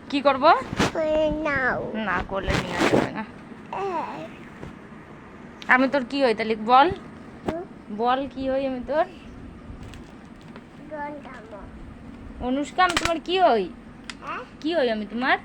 কি করবো? না করলে নিয়ে আসবে না। আমি তোর কি হই তাহলে বল, বল কি হই আমি তোর? অনুষ্কা, আমি তোমার কি হই? কি হই আমি তোমার?